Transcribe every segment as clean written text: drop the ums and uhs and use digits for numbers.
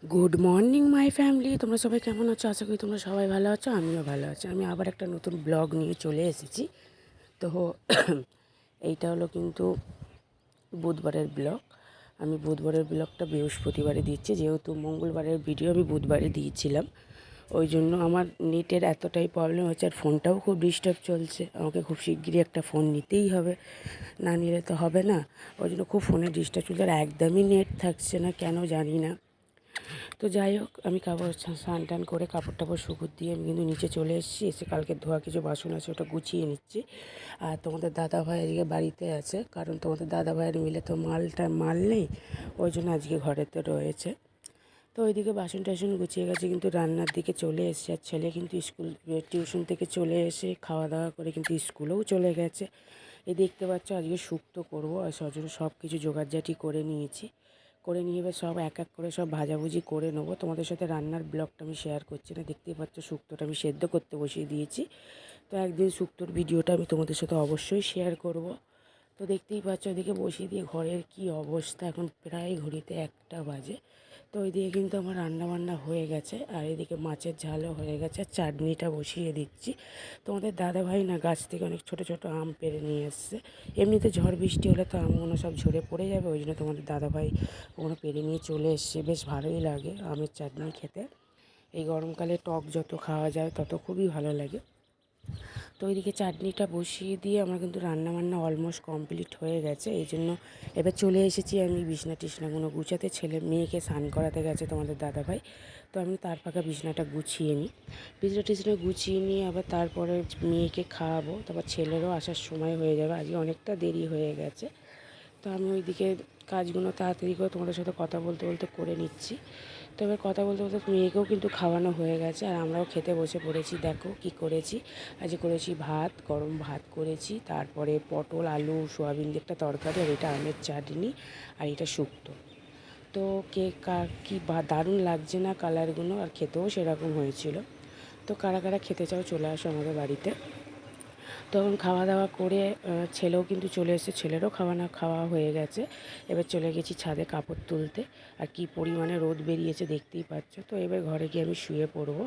Good morning my family, তোমরা সবাই কেমন আছো? আশা করি তোমরা সবাই ভালো আছো, আমিও ভালো আছি। আমি আবার একটা নতুন ব্লগ নিয়ে চলে এসেছি। তো এইটা হলো কিন্তু বুধবারের ব্লগ। আমি বুধবারের ব্লগটা বৃহস্পতিবারে দিচ্ছি, যেহেতু মঙ্গলবারের ভিডিও আমি বুধবারে দিয়েছিলাম। ওই জন্য আমার নেটের এতটাই প্রবলেম হচ্ছে, আর ফোনটাও খুব ডিস্টার্ব চলছে। আমাকে খুব শিগগিরই একটা ফোন নিতেই হবে, না নিলে তো হবে না। ওই জন্য খুব ফোনে ডিস্টার্ব চলছে, আর একদমই নেট থাকছে না, কেন জানি না। তো যাই হোক, আমি কাপড় স্নান টান করে কাপড় টাপড় শুকুর দিয়ে আমি কিন্তু নিচে চলে এসেছি। এসে কালকে ধোয়া কিছু বাসন আছে, ওটা গুছিয়ে নিচ্ছি। আর তোমাদের দাদা ভাই আজকে বাড়িতে আছে, কারণ তোমাদের দাদা ভাইয়ের মিলে তো মাল নেই, ওই জন্য আজকে ঘরেতে রয়েছে। তো ওইদিকে বাসন টাসন গুছিয়ে গেছে, কিন্তু রান্নার দিকে চলে এসেছে। আর ছেলে কিন্তু টিউশন থেকে চলে এসে খাওয়া দাওয়া করে কিন্তু স্কুলেও চলে গেছে। এই দেখতে পাচ্ছ আজকে শুক্তো করবো, আর সজন্য সব কিছু জোগাড়জাটি করে নিয়েছি। করে নিয়ে এবার সব এক এক করে সব ভাজাভুজি করে নেবো। তোমাদের সাথে রান্নার ব্লগটা আমি শেয়ার করছি না, দেখতেই পাচ্ছ শুক্তোটা আমি সেদ্ধ করতে বসিয়ে দিয়েছি। তো একদিন শুক্তোর ভিডিওটা আমি তোমাদের সাথে অবশ্যই শেয়ার করব। তো দেখতেই পাচ্ছ ওইদিকে বসিয়ে দিয়ে ঘরের কি অবস্থা, এখন প্রায় ঘড়িতে 1টা বাজে। তো ওইদিকে কিন্তু আমার রান্নাবান্না হয়ে গেছে, আর এদিকে মাছের ঝালও হয়ে গেছে, আর চাটনিটা বসিয়ে দিচ্ছি। তোমাদের দাদাভাই না গাছ থেকে অনেক ছোট ছোট আম পেড়ে নিয়ে এসছে। এমনিতে ঝড় বৃষ্টি হলে তো আমগুলো সব ঝরে পড়ে যাবে, ওই জন্য তোমাদের দাদাভাই ওগুলো পেড়ে নিয়ে চলে এসছে। বেশ ভালোই লাগে আমের চাটনি খেতে। এই গরমকালে টক যত খাওয়া যায় তত খুবই ভালো লাগে। তো ওইদিকে চাটনিটা বসিয়ে দিয়ে আমার কিন্তু রান্নাবান্না অলমোস্ট কমপ্লিট হয়ে গেছে। এই জন্য এবার চলে এসেছি আমি বিছনা টিছনাগুলো গুছাতে। মেয়েকে স্নান করাতে গেছে তোমাদের দাদাভাই, তো আমি তার ফাঁকা বিছনাটা গুছিয়ে নিই। বিছনা টিছনা গুছিয়ে নিয়ে আবার তারপরে মেয়েকে খাওয়াবো, তারপর ছেলেরও আসার সময় হয়ে যাবে, আজকে অনেকটা দেরি হয়ে গেছে। তো আমি ওইদিকে কাজগুলো তাড়াতাড়ি করে তোমাদের সাথে কথা বলতে বলতে করে নিচ্ছি। তো এবার কথা বলতে বলতে মেয়েকেও কিন্তু খাওয়ানো হয়ে গেছে, আর আমরাও খেতে বসে পড়েছি। দেখো কি করেছি, আজ করেছি ভাত, গরম ভাত করেছি, তারপরে পটল আলু সোয়াবিন দিয়ে একটা তরকারি, আর এটা আমের চাটনি, আর এটা শুক্তো। তো কি দারুণ লাগছে না কালারগুলো, আর খেতেও সেরকম হয়েছিল। তো কারা কারা খেতে চাও চলে আসো আমাদের বাড়িতে। তখন খাওয়া দাওয়া করে ছেলেও কিন্তু চলে এসেছে, ছেলেরও খাওয়া হয়ে গেছে। এবার চলে গেছি ছাদে কাপড় তুলতে, আর কি পরিমাণে রোদ বেরিয়েছে দেখতেই পাচ্ছ। তো এবার ঘরে গিয়ে আমি শুয়ে পড়বো,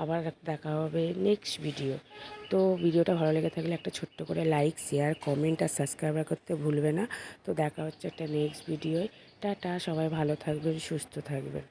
আবার দেখা হবে নেক্সট ভিডিও। তো ভিডিওটা ভালো লেগে থাকলে একটা ছোট্ট করে লাইক শেয়ার কমেন্ট আর সাবস্ক্রাইব করতে ভুলবে না। তো দেখা হচ্ছে একটা নেক্সট ভিডিওয়। টাটা, সবাই ভালো থাকবেন, সুস্থ থাকবেন।